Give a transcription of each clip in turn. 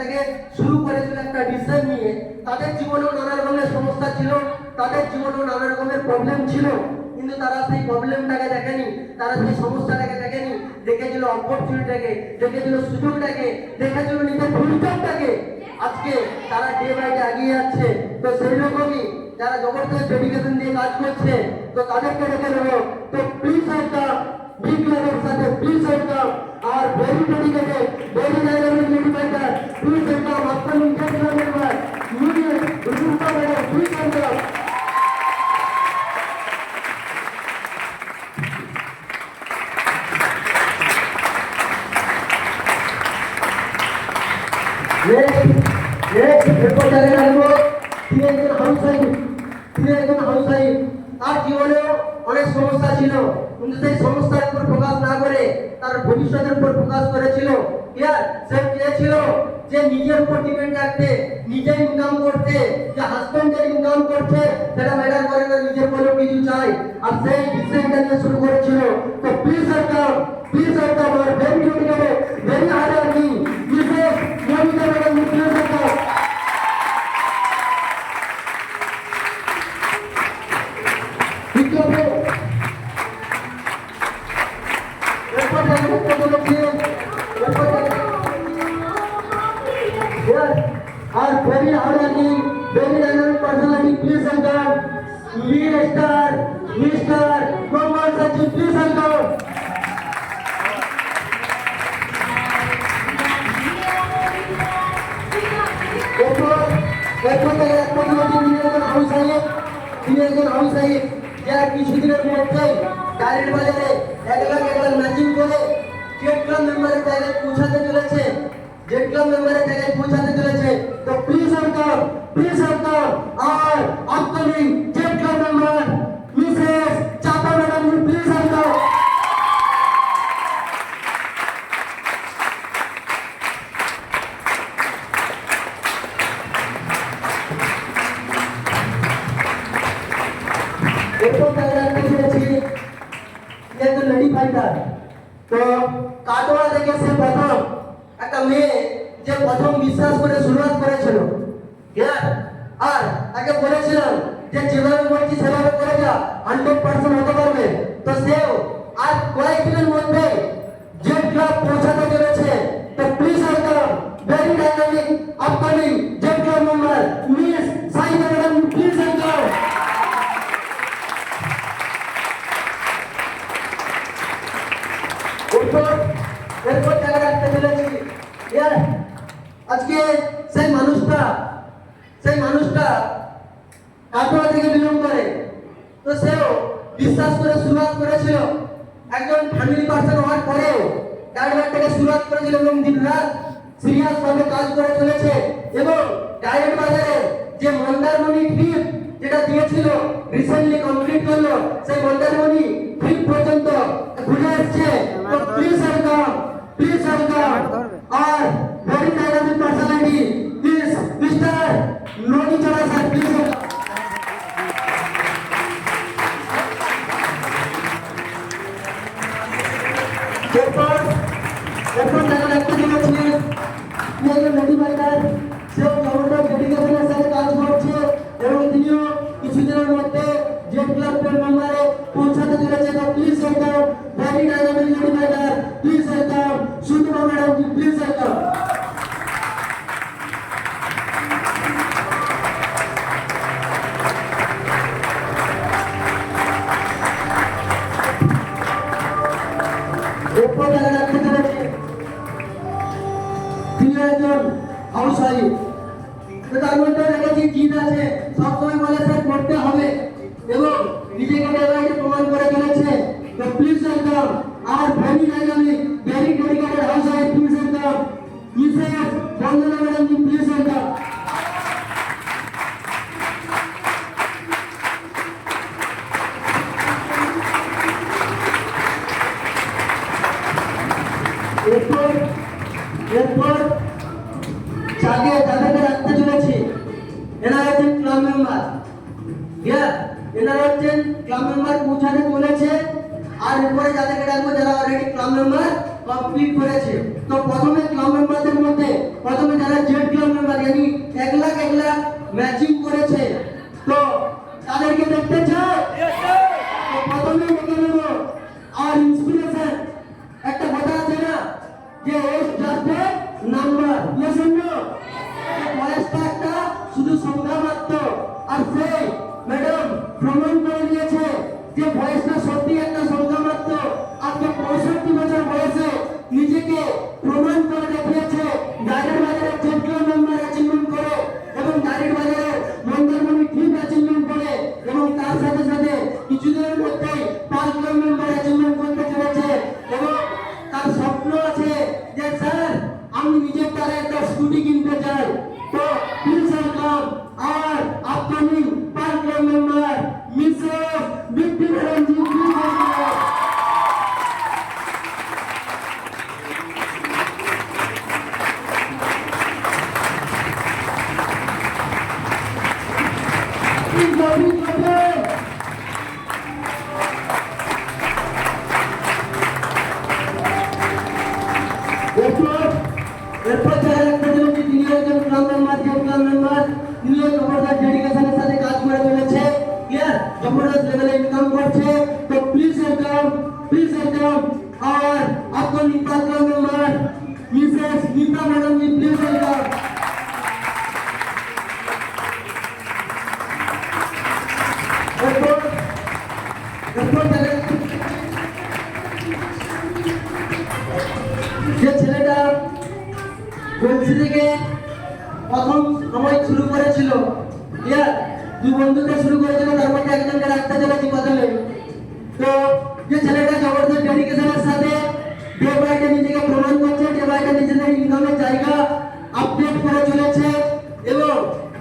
থেকে শুরু করেছিল একটা ডিসিশন নিয়ে। তাদের জীবনেও নানা রকমের সমস্যা ছিল, তাদের জীবনেও নানা রকমের প্রবলেম ছিল, কিন্তু তারা সেই প্রবলেমটাকে দেখেনি, তারা সেই সমস্যাটাকে দেখেনি, দেখেছিল অপরচুনিটিটাকে, দেখেছিল সুযোগটাকে, দেখেছিল নিজের ফিউচারটাকে। আজকে তারা ডে বাই ডে এগিয়ে যাচ্ছে। তো সেই রকমই যারা জবরদস্ত ডেডিকেশন দিয়ে কাজ করছে, তো তাদেরকে দেখে নেবো। তো প্লিজ ওয়েলকাম বিগ লেভেলের সাথে, please welcome R very dedicated, very dynamic leader, please welcome আপনার interview member union Rupa madam, please welcome. তার জীবনেও অনেক সমস্যা ছিল, কিন্তু সেই সমস্যার উপর ফোকাস না করে তার ভবিষ্যতের উপর ফোকাস করেছিল। সে চেয়েছিল যে নিজের উপর ডিপেন্ড রাখতে, নিজে ইনকাম করতে, যে হাজবেন্ডের ইনকাম করছে সেটা ম্যাটার করে না, নিজের বলে কিছু চাই, আর সেই ডিসিশনটা নিয়ে শুরু করেছিল। তো please welcome R very dedicated, very hard working Mrs Monica madam, please welcome. Our very hardworking, very dynamic personality, please welcome lead star, Mr. Mohammad Sachin, please welcome. যারা কিছুদিনের মধ্যে ডাইরেক্ট বাজারে 1 লাখ ম্যাচিং করে জেড ক্লাব মেম্বারের জায়গায় পৌঁছাতে চলেছে, Z club মেম্বারের জায়গায় পৌঁছাতে চলেছে। তো please welcome our upcoming Z club member Mrs Chapa madam, please welcome. এরপর তারা একটা ছেড়েছি যেহেতু লেডি ফাইটার। তো কাটোয়া থেকে সে প্রথম একটা মেয়ে যে প্রথম বিশ্বাস করে শুরুয়াত করেছিল, আর তাকে বলেছিলাম যে যেভাবে বলছি সেভাবে করে যা, 100% হতে পারবে। তো সেও আর কয়েকদিনের মধ্যে জেড ক্লাব পৌঁছাতে চলেছে। তো please welcome very dynamic upcoming Z club member miss Saima madam, please welcome. এরপর জায়গা রাখতে চলেছি আজকে সেই মানুষটা কাটোয়া থেকে বিলং করে। তো সেও বিশ্বাস করে শুরুয়াত করেছিল, একজন ফ্যামিলি পার্সন হওয়ার পরেও ডাইরেক্ট থেকে শুরুয়াত করেছিল এবং দিনরাত সিরিয়াস ভাবে কাজ করে চলেছে। এবং ডাইরেক্ট বাজারে যে মন্দারমণি ট্রিপ যেটা দিয়েছিল রিসেন্টলি কমপ্লিট করলো, সেই মন্দারমণি ট্রিপ পর্যন্ত ঘুরে আসছে। তো please welcome R very dynamic personality please mister ননি চলা স্যার, প্লিজ। এরপর দেখা দেখতে চলেছি লেডি ফাইটার, সেও জবরদস্ত ডেডিকেশনের সাথে কাজ করছে এবং তিনিও কিছুদিনের মধ্যে জেড ক্লাবের মেম্বারে পৌঁছাতে চলেছে। তো please welcome very dynamic lady fighter, please welcome Sutama madam, please welcome. এরপর দেখা দেখতে চলেছি তিনি একজন হাউস ওয়াইফ। তো তার মধ্যে দেখেছি জিদ আছে, সবসময় বলে স্যার করতে হবে এবং নিজেকে ডেভেলপে প্রমাণ করে চলেছে। তো please welcome R very dynamic very dedicated house wife, please welcome Mrs Bandana madam, please welcome. এরপর যাদেরকে রাখতে চলেছি এনারা হচ্ছেন ক্লাব মেম্বার। এনারা হচ্ছেন ক্লাব মেম্বার পৌঁছাতে চলেছে। আর এরপরে যাদেরকে রাখবো যারা অলরেডি ক্লাব মেম্বার কমপ্লিট করেছে। তো প্রথমে ক্লাব মেম্বারদের মধ্যে প্রথমে যারা ক্লাব মেম্বার यानी 1 লাখ ম্যাচিং করেছে। তো তাদেরকে দেখতে চাও? তো প্রথমে দেখে নেব আর ইন্সপিরেশন। একটা কথা আছে না যে age just a number, yes or no? বয়সটা একটা শুধু সংখ্যা মাত্র। আর সেই ম্যাডাম প্রমাণ করে দিয়েছে যে বয়সটা সত্যি একটা সংখ্যা মাত্র। আজকে 65 বছর বয়সে নিজেকে প্রমাণ করে দেখিয়েছে। ডাইরেক্ট বাজারে চ্যাম্পিয়ন নাম্বার অ্যাচিভমেন্ট করে এবং ডাইরেক্ট বাজারে মন্দারমণি ঠিক অ্যাচিভমেন্ট করে এবং তার সাথে সাথে কিছুদিনের মধ্যেই 5 ক্লাব মেম্বার অ্যাচিভমেন্ট করতে চলেছে। এবং তার স্বপ্ন আছে যে স্যার আমি নিজের দ্বারা একটা স্কুটি কিনতে চাই। তো please welcome our upcoming 5 club member Mrs BP madam ji, please welcome. এরপর যারা একটা জন্য তিনি একজন ক্লাব মেম্বার, যে ক্লাব মেম্বার তিনি জবরদস্ত ডেডিকেশনের সাথে কাজ করে চলেছে, ক্লিয়ার জবরদস্ত লেভেলে ইনকাম করছে। তো প্লিজ ওয়েলকাম আর আপনার Nita club member Mrs Nita madam ji, please welcome. এরপর যে ছেলেটা গলসি থেকে প্রথম সময় শুরু করেছিল, ক্লিয়ার 2 বন্ধুতে শুরু করেছিল, তার মধ্যে একজনকে রাখতে চলেছি প্রথমে। তো যে ছেলেটা জবরদস্ত ডেডিকেশনের সাথে ডে বাই ডে নিজেকে প্রমাণ করছে, ডে বাই ডে নিজেদের ইনকামের জায়গা আপডেট করে চলেছে এবং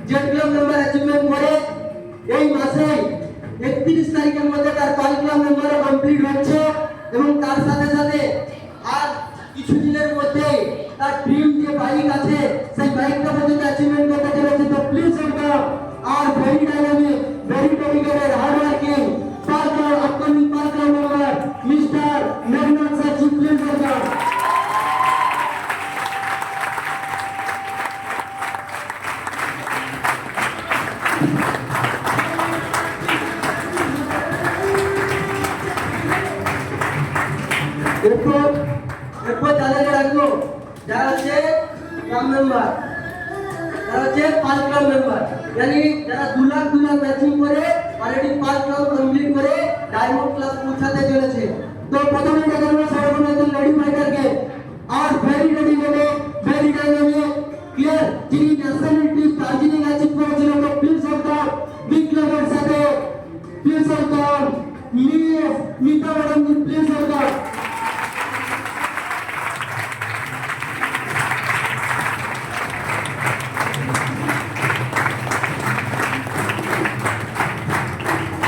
জেড ক্লাব মেম্বার অ্যাচিভমেন্ট করে এই মাসে 31 তারিখের মধ্যে তার 5 ক্লাব মেম্বারও কমপ্লিট হচ্ছে এবং তার সাথে সাথে আর কিছুদিনের মধ্যে তার ড্রিম যে বাইক আছে সেই বাইকটা পর্যন্ত অ্যাচিভমেন্ট করতে চলেছে। তো please welcome R very dynamic, very dedicated, hard working upcoming 5 club member mister Meghnath sir ji, please welcome. এরপর যাদেরকে রাখবো যারা হচ্ছে ক্লাব মেম্বার, যারা হচ্ছে 5 ক্লাব মেম্বার यानी যারা 2 লাখ ম্যাচিং করে অলরেডি 5 ক্লাব কমপ্লিট করে ডায়মন্ড ক্লাব পৌঁছাতে চলেছে। তো প্রথমে দেখাবো সর্বপ্রথম একজন লেডি ফাইটারকে আর very dedicated, very dynamic, clear যিনি ন্যাশনালিটি দার্জিলিং অ্যাচিভ করেছিল। তো প্লিজ ওয়েলকাম বিগ ক্লাবের সাথে, please welcome Miss Nita madam ji, please welcome.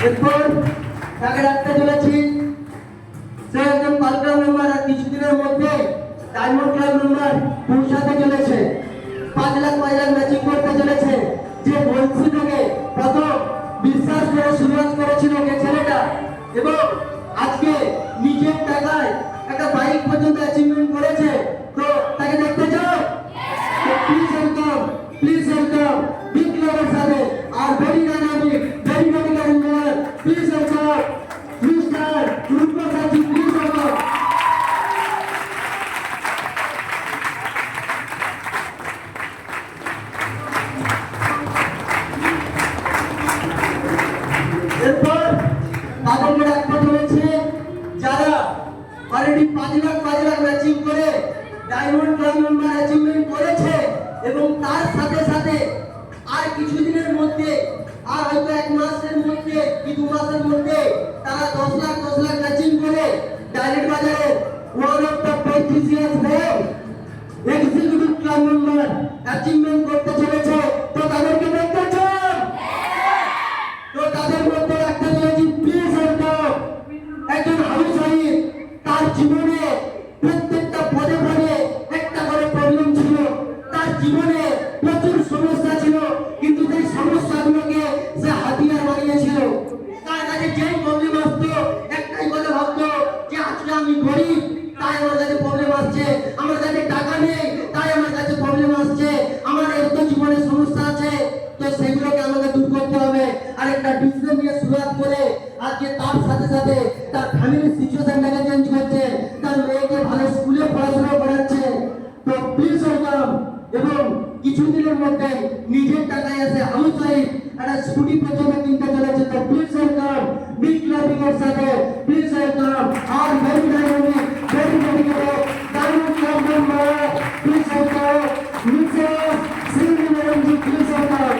এরপর তাকে রাখতে চলেছি সে একজন 5 ক্লাব মেম্বার আর কিছুদিনের মধ্যে ডায়মন্ড ক্লাব মেম্বার পৌঁছাতে চলেছে। 5 লাখ ম্যাচিং করতে চলেছে। যে বলছি থেকে প্রথম বিশ্বাস করে শুরুয়াত করেছিল যে ছেলেটা এবং আজকে নিজের টাকায় একটা বাইক পর্যন্ত অ্যাচিভমেন্ট করেছে। তো তাকে দেখতে চাও? প্লিজ ওয়েলকাম বিগ ক্লাবের সাথে আর very dynamic, very dedicated, please welcome Mister Roopprasad ji, please welcome. এরপর তাদেরকে রাখতে চলেছে যারা অলরেডি 5 লাখ ম্যাচিং করে ডায়মন্ড ক্লাব মেম্বার অ্যাচিভমেন্ট করেছে এবং তার সাথে সাথে আর কিছুদিনের মধ্যে আর হয়তো 1 মাসের মধ্যে কি 2 মাসের মধ্যে তারা 10 লাখ ম্যাচিং করে ডাইরেক্ট বাজারে one of the prestigious executive club member achievement করতে চলেছে। তো তাদেরকে দেখতে চান? তো তাদের মধ্যে রাখতে চলেছি প্লিজ ওয়েলকাম একজন হাবিব সাহিব। তার জীবনে প্রত্যেকটা পদে পদে একটা করে প্রবলেম ছিল, তার জীবনে প্রচুর সমস্যা ছিল, কিন্তু সেই সমস্যাগুলোকে সে হাতিয়ার বানিয়েছিল। তার কাছে যেই প্রবলেম আসতো একটাই কথা ভাবতো যে আজকে আমি গরিব তাই আমার কাছে প্রবলেম আসছে, আমার কাছে টাকা নেই তাই আমার কাছে প্রবলেম আসছে, আমার এই এবং কিছুদিনের মধ্যে নিজের টাকায় এসে হাউস ওয়াইফ একটা স্কুটি পর্যন্ত কিনতে চলেছে। তো প্লিজ ওয়েলকাম বিগ ক্লাপিং এর সাথে, please welcome R very dynamic very dedicated diamond club member, please welcome Mrs Sylvie madam ji, please welcome.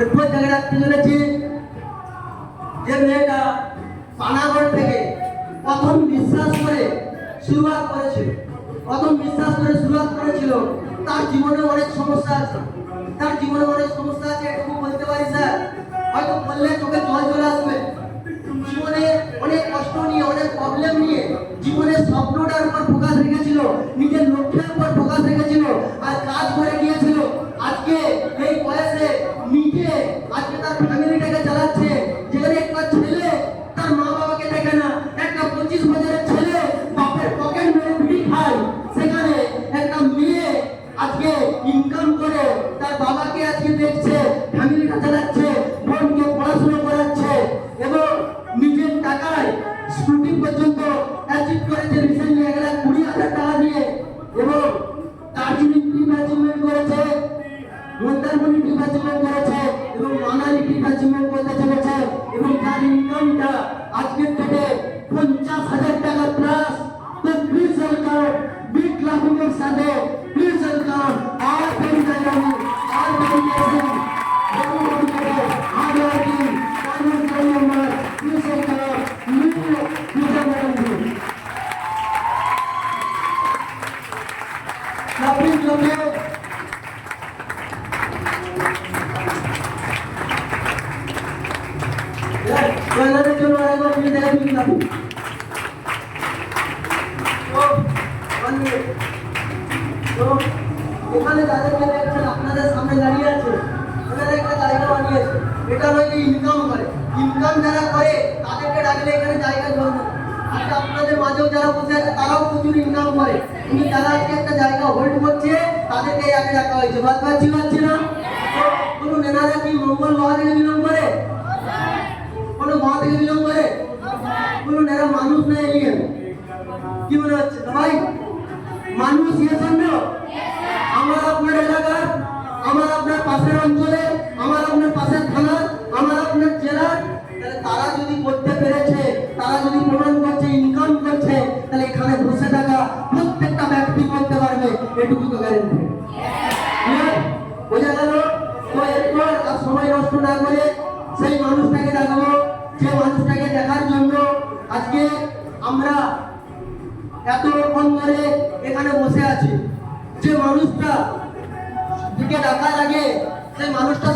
এরপর দেখা রাখতে চলেছে যে মেয়েটা পানাগড় থেকে প্রথম বিশ্বাস করে শুরুয়াত করেছিল। তার জীবনে অনেক সমস্যা আছে, এটুকু বলতে পারি স্যার, হয়তো বললে চোখে জল চলে আসবে। জীবনে অনেক কষ্ট নিয়ে, অনেক প্রবলেম নিয়ে জীবনের স্বপ্নটার উপর ফোকাস রেখেছিল, নিজের লক্ষ্যের উপর ফোকাস রেখেছিল আর কাজ করে গিয়েছিল। আজকে এই বয়সে নিজে আজকে তার ফ্যামিলিটাকে চালাচ্ছে, যেখানে একটা ছেলে তার মা বাবাকে দেখে না, একটা 25 বছরের ছেলে বাপের পকেট মেরে বিড়ি খায়, সেখানে একটা মেয়ে আজকে ইনকাম করে তার বাবাকে আজকে দেখছে, ফ্যামিলিটা চালাচ্ছে, বোনকে পড়াশোনা করাচ্ছে এবং নিজের টাকায় স্কুটি পর্যন্ত অ্যাচিভ করেছে রিসেন্টলি 1,20,000 টাকা দিয়ে। এবং দার্জিলিং ট্রিপ অ্যাচিভমেন্ট করেছে, মন্দারমণি ট্রিপ অ্যাচিভমেন্ট করেছে এবং মানালি ট্রিপ অ্যাচিভমেন্ট করতে চলেছে। এবং তার ইনকামটা আজকের থেকে 50,000 টাকা প্লাস। তো প্লিজ ওয়েলকাম বিগ ক্লাপিং এর সাথে, please welcome R very dynamic R very dedicated hard working diamond club member, please welcome Mrs madam G. Clapping ক্লাবে জয়েনারের জন্য আরেকবার প্লিজ ক্লাপিং ক্লাপিং। তো এখানে যাদেরকে দেখছেন আপনাদের সামনে দাঁড়িয়ে আছে, ওনারা একটা জায়গা বানিয়েছে। এটা নয় যে ইনকাম যারা করে তাদেরকে ডাকলে এখানে জায়গা জল না। আজকে আপনাদের মাঝেও যারা বসে আছে তারাও প্রচুর ইনকাম করে, কিন্তু যারা আজকে একটা জায়গা হোল্ড করছে তাদেরকে আগে ডাকা হয়েছে। বাদ পাচ্ছি না? তো বলুন, এনারা কি মঙ্গল গ্রহ থেকে বিলং করে? কোনো গ্রহ থেকে বিলং করে? বলুন, এরা মানুষ না এলিয়েন? কি মনে হচ্ছে ভাই? মানুষ আমার আপনার এলাকার, আমার আপনার পাশের অঞ্চলে, আমার আপনার পাশের থানার, আমার আপনার জেলার। তাহলে তারা যদি করতে পেরেছে, তারা যদি প্রমাণ করছে, ইনকাম করছে, তাহলে এখানে বসে থাকা প্রত্যেকটা ব্যক্তি করতে পারবে, এটুকু তো গ্যারেন্টি। বোঝা গেল? তো এরপর আর সময় নষ্ট না করে সেই মানুষটাকে দেখাবো, যে মানুষটাকে দেখার জন্য আজকে আমরা এতক্ষণ ধরে এখানে বসে আছি। যে মানুষটা দিকে ডাকার আগে সেই মানুষটা